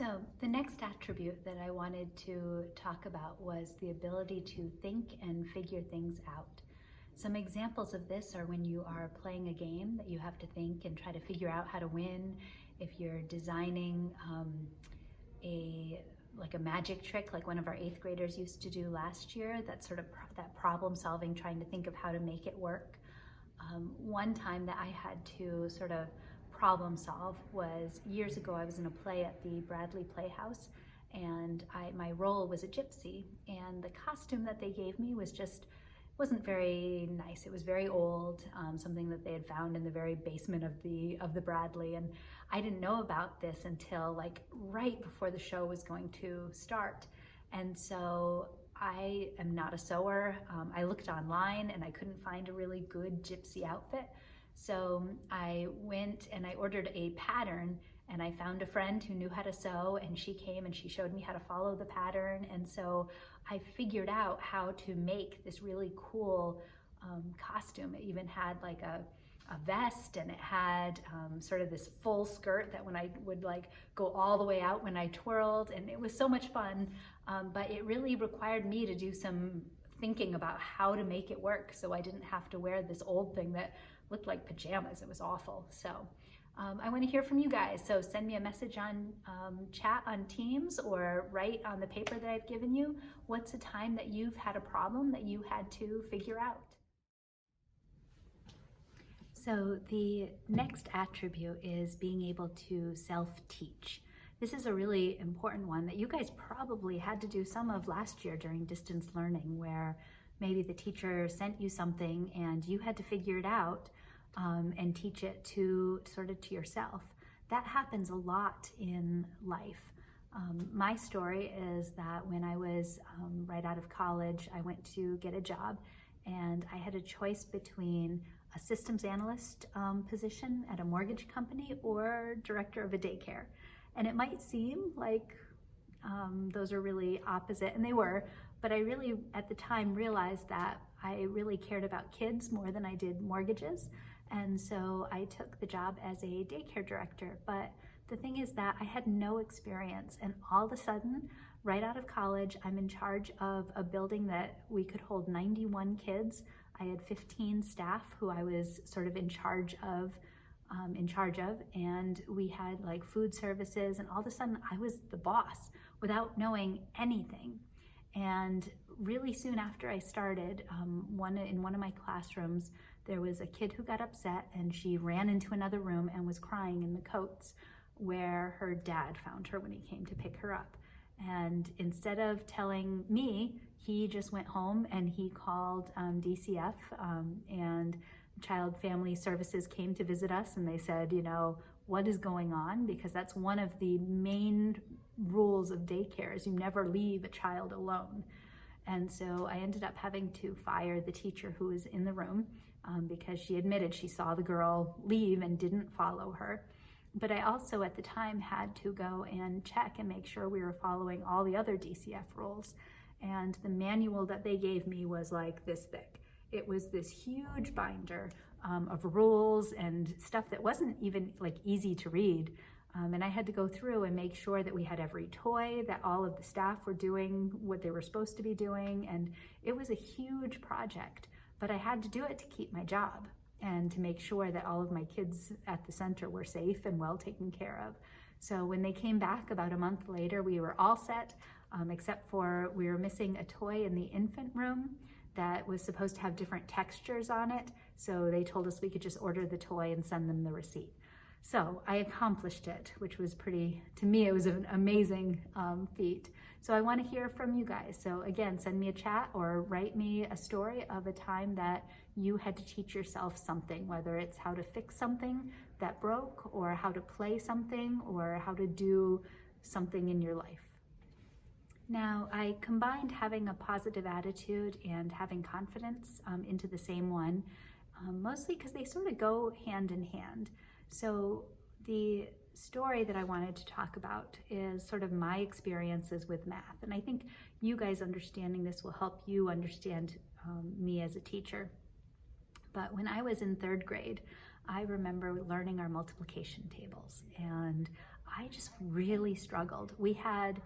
So the next attribute that I wanted to talk about was the ability to think and figure things out. Some examples of this are when you are playing a game that you have to think and try to figure out how to win. If you're designing a like a magic trick like one of our 8th graders used to do last year, that sort of that problem solving, trying to think of how to make it work. One time that I had to sort of problem solve was years ago. I was in a play at the Bradley Playhouse, and my role was a gypsy, and the costume that they gave me wasn't very nice. It was very old, something that they had found in the very basement of the Bradley, and I didn't know about this until like right before the show was going to start. And so I am not a sewer. I looked online and I couldn't find a really good gypsy outfit. So I went and I ordered a pattern, and I found a friend who knew how to sew, and she came and she showed me how to follow the pattern. And so I figured out how to make this really cool costume. It even had like a vest, and it had sort of this full skirt that when I would like go all the way out when I twirled, and it was so much fun. But it really required me to do some thinking about how to make it work, so I didn't have to wear this old thing that looked like pajamas. It was awful. So I want to hear from you guys. So send me a message on chat on Teams, or write on the paper that I've given you. What's a time that you've had a problem that you had to figure out? So the next attribute is being able to self-teach. This is a really important one that you guys probably had to do some of last year during distance learning, where maybe the teacher sent you something and you had to figure it out and teach it to yourself. That happens a lot in life. My story is that when I was right out of college, I went to get a job, and I had a choice between a systems analyst position at a mortgage company or director of a daycare. And it might seem like those are really opposite, and they were, but I really at the time realized that I really cared about kids more than I did mortgages. And so I took the job as a daycare director. But the thing is that I had no experience, and all of a sudden, right out of college, I'm in charge of a building that we could hold 91 kids. I had 15 staff who I was sort of in charge of, and we had like food services, and all of a sudden I was the boss without knowing anything. And really soon after I started, in one of my classrooms, there was a kid who got upset, and she ran into another room and was crying in the coats where her dad found her when he came to pick her up. And instead of telling me, he just went home and he called DCF, and Child Family Services came to visit us, and they said, what is going on? Because that's one of the main rules of daycare, is you never leave a child alone. And so I ended up having to fire the teacher who was in the room because she admitted she saw the girl leave and didn't follow her. But I also at the time had to go and check and make sure we were following all the other DCF rules. And the manual that they gave me was like this thick. It was this huge binder of rules and stuff that wasn't even like easy to read. And I had to go through and make sure that we had every toy, that all of the staff were doing what they were supposed to be doing. And it was a huge project, but I had to do it to keep my job and to make sure that all of my kids at the center were safe and well taken care of. So when they came back about a month later, we were all set, except for we were missing a toy in the infant room that was supposed to have different textures on it. So they told us we could just order the toy and send them the receipt. So I accomplished it, which was to me, it was an amazing feat. So I want to hear from you guys. So again, send me a chat or write me a story of a time that you had to teach yourself something, whether it's how to fix something that broke, or how to play something, or how to do something in your life. Now, I combined having a positive attitude and having confidence into the same one, mostly because they sort of go hand in hand. So the story that I wanted to talk about is sort of my experiences with math. And I think you guys understanding this will help you understand me as a teacher. But when I was in 3rd grade, I remember learning our multiplication tables, and I just really struggled. We had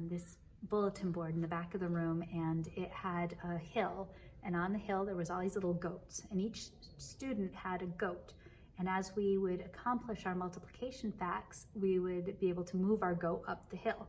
this bulletin board in the back of the room, and it had a hill, and on the hill there was all these little goats, and each student had a goat. And as we would accomplish our multiplication facts, we would be able to move our goat up the hill.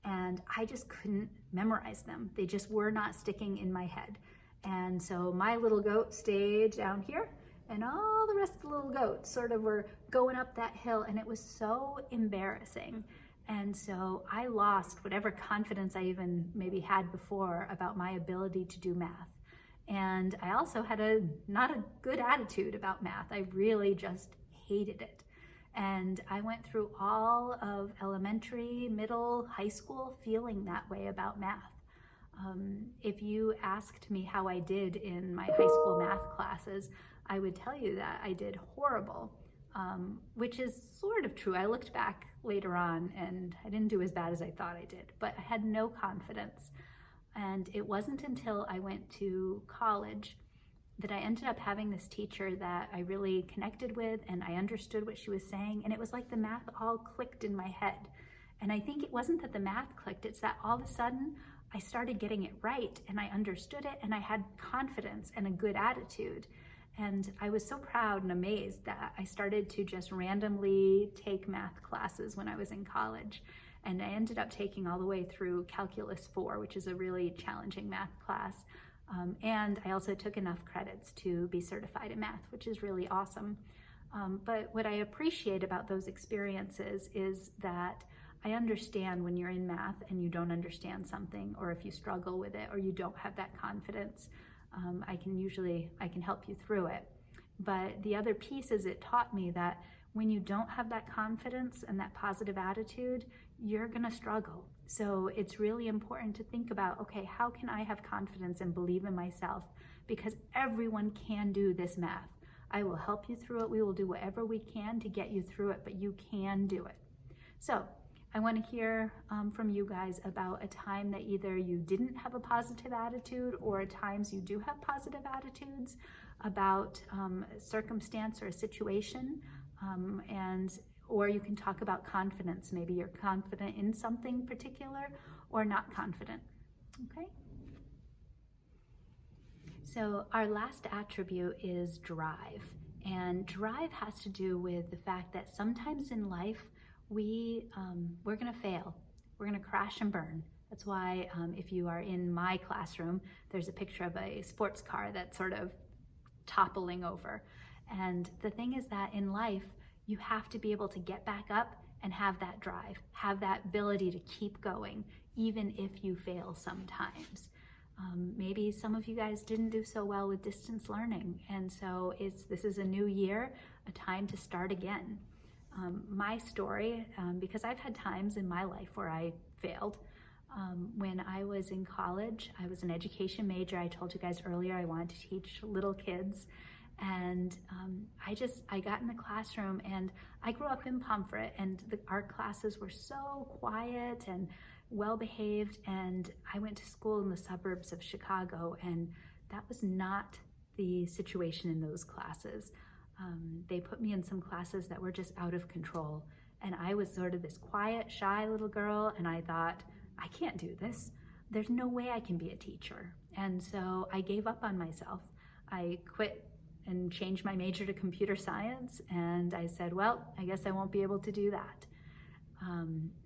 And I just couldn't memorize them. They just were not sticking in my head. And so my little goat stayed down here, and all the rest of the little goats sort of were going up that hill, and it was so embarrassing. And so I lost whatever confidence I even maybe had before about my ability to do math. And I also had not a good attitude about math. I really just hated it. And I went through all of elementary, middle, high school feeling that way about math. If you asked me how I did in my high school math classes, I would tell you that I did horrible, which is sort of true. I looked back later on and I didn't do as bad as I thought I did, but I had no confidence. And it wasn't until I went to college that I ended up having this teacher that I really connected with, and I understood what she was saying, and it was like the math all clicked in my head. And I think it wasn't that the math clicked, it's that all of a sudden I started getting it right, and I understood it, and I had confidence and a good attitude. And I was so proud and amazed that I started to just randomly take math classes when I was in college. And I ended up taking all the way through Calculus 4, which is a really challenging math class. And I also took enough credits to be certified in math, which is really awesome. But what I appreciate about those experiences is that I understand when you're in math and you don't understand something, or if you struggle with it, or you don't have that confidence, I can help you through it. But the other piece is it taught me that when you don't have that confidence and that positive attitude, you're gonna struggle. So it's really important to think about, okay, how can I have confidence and believe in myself? Because everyone can do this math. I will help you through it. We will do whatever we can to get you through it, but you can do it. So I want to hear from you guys about a time that either you didn't have a positive attitude, or at times you do have positive attitudes about a circumstance or a situation, or you can talk about confidence. Maybe you're confident in something particular or not confident, okay? So our last attribute is drive. And drive has to do with the fact that sometimes in life, we're gonna fail. We're gonna crash and burn. That's why if you are in my classroom, there's a picture of a sports car that's sort of toppling over. And the thing is that in life, you have to be able to get back up and have that drive, have that ability to keep going, even if you fail sometimes. Maybe some of you guys didn't do so well with distance learning, and so this is a new year, a time to start again. My story, because I've had times in my life where I failed. When I was in college, I was an education major. I told you guys earlier I wanted to teach little kids. And I got in the classroom, and I grew up in Pomfret, and the art classes were so quiet and well-behaved, and I went to school in the suburbs of Chicago, and that was not the situation in those classes. They put me in some classes that were just out of control, and I was sort of this quiet, shy little girl, and I thought, I can't do this. There's no way I can be a teacher. And so I gave up on myself. I quit and changed my major to computer science, and I said, well, I guess I won't be able to do that.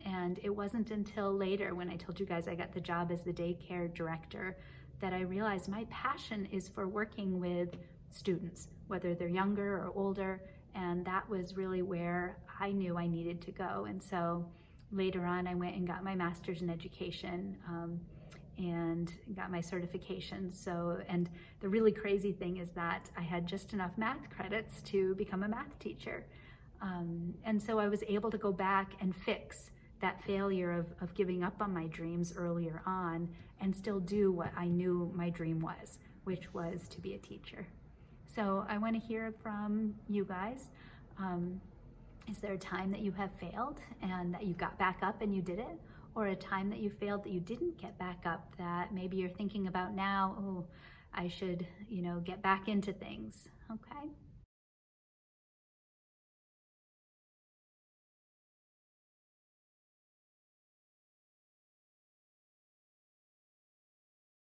And it wasn't until later, when I told you guys I got the job as the daycare director, that I realized my passion is for working with students, whether they're younger or older, and that was really where I knew I needed to go. And so later on, I went and got my master's in education, and got my certification. So, and the really crazy thing is that I had just enough math credits to become a math teacher. And so I was able to go back and fix that failure of giving up on my dreams earlier on, and still do what I knew my dream was, which was to be a teacher. So I want to hear from you guys. Is there a time that you have failed and that you got back up and you did it? Or a time that you failed that you didn't get back up, that maybe you're thinking about now, oh, I should, get back into things, okay?